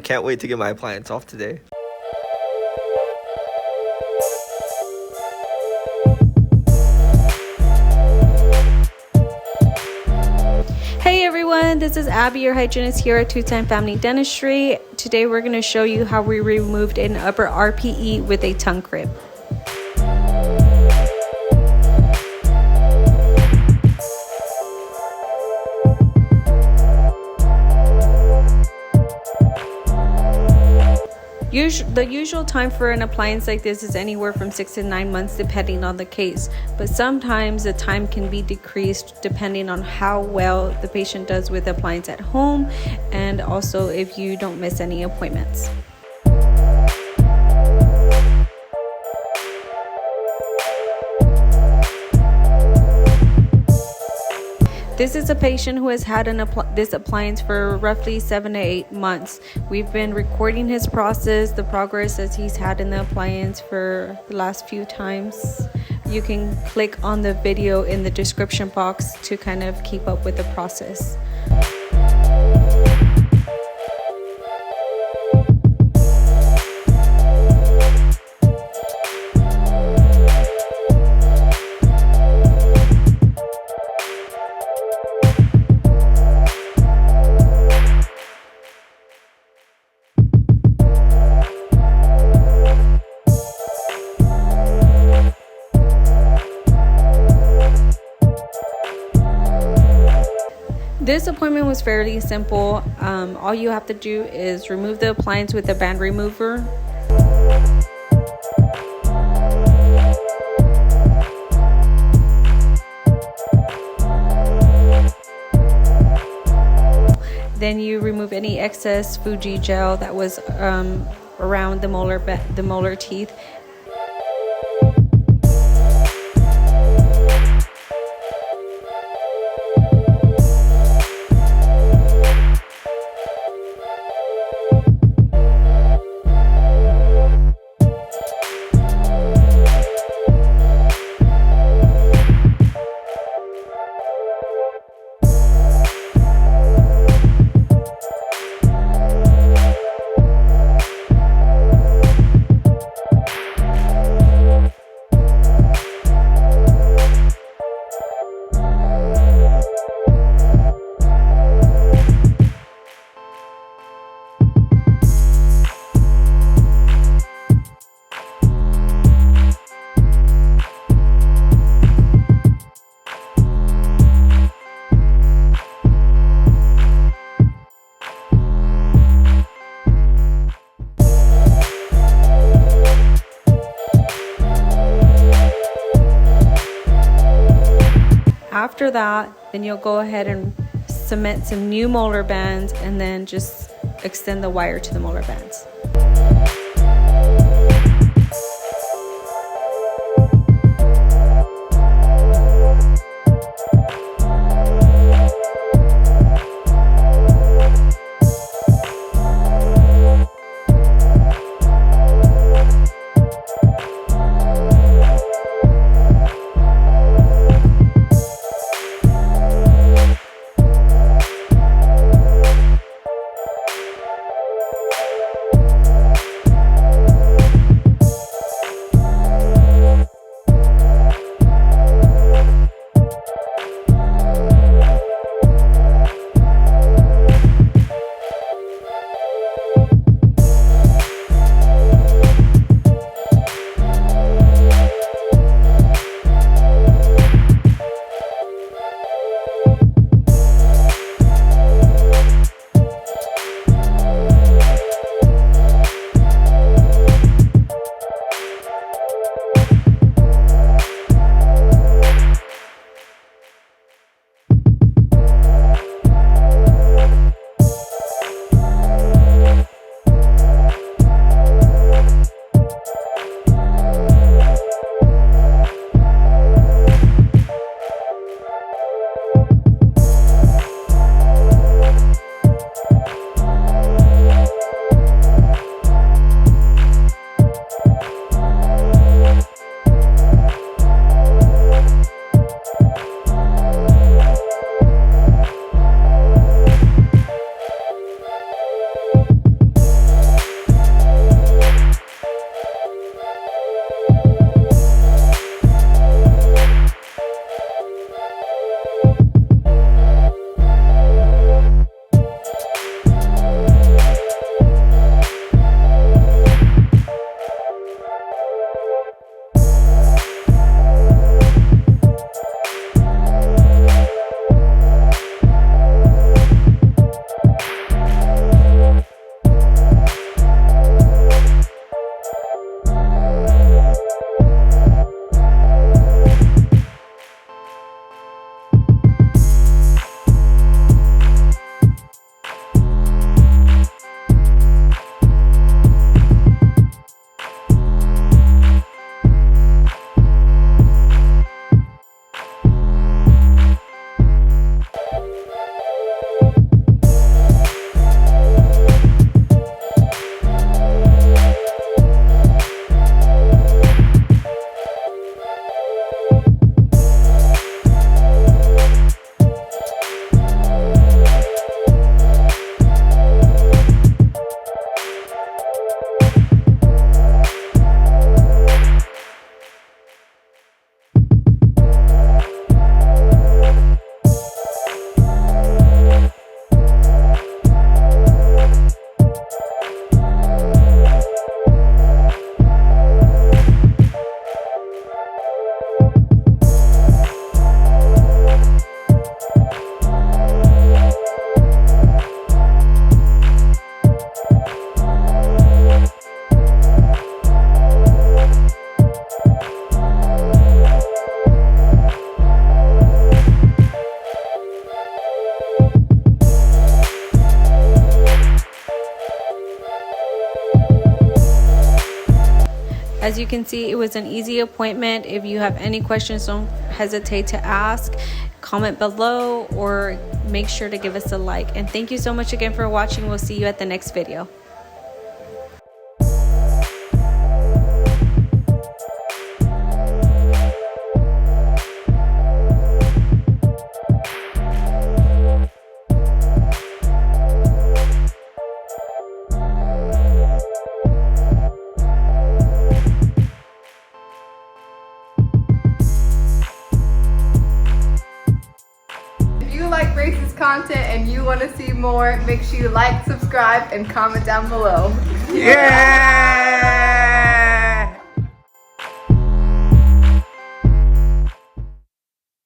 Can't wait to get my appliance off today. Hey everyone, this is Abby, your hygienist here at Two-Time Family Dentistry. Today we're going to show you how we removed an upper RPE with a tongue grip. The usual time for an appliance like this is anywhere from 6 to 9 months depending on the case, but sometimes the time can be decreased depending on how well the patient does with the appliance at home, and also if you don't miss any appointments. This is a patient who has had this appliance for roughly 7 to 8 months. We've been recording his process, the progress that he's had in the appliance for the last few times. You can click on the video in the description box to kind of keep up with the process. This appointment was fairly simple. All you have to do is remove the appliance with a band remover. Then you remove any excess Fuji gel that was around the molar teeth. After that, then you'll go ahead and cement some new molar bands and then just extend the wire to the molar bands. As you can see, it was an easy appointment. If you have any questions, don't hesitate to ask. Comment below or make sure to give us a like. And thank you so much again for watching. We'll see you at the next video. Like Grace's content and you want to see more, make sure you like, subscribe, and comment down below. Yeah!